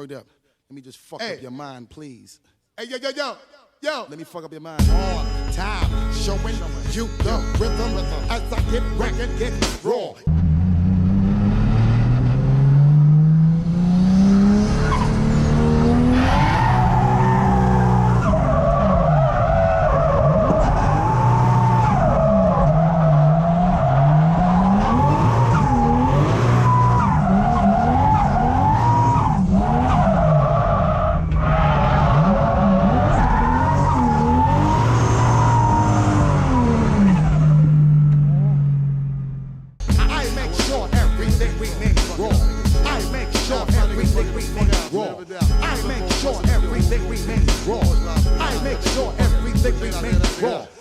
word up. Let me just fuck up your mind, please. Hey, yo. Let me fuck up your mind. On time, showing you the rhythm as I get ragged, get raw. I make sure everything we make raw.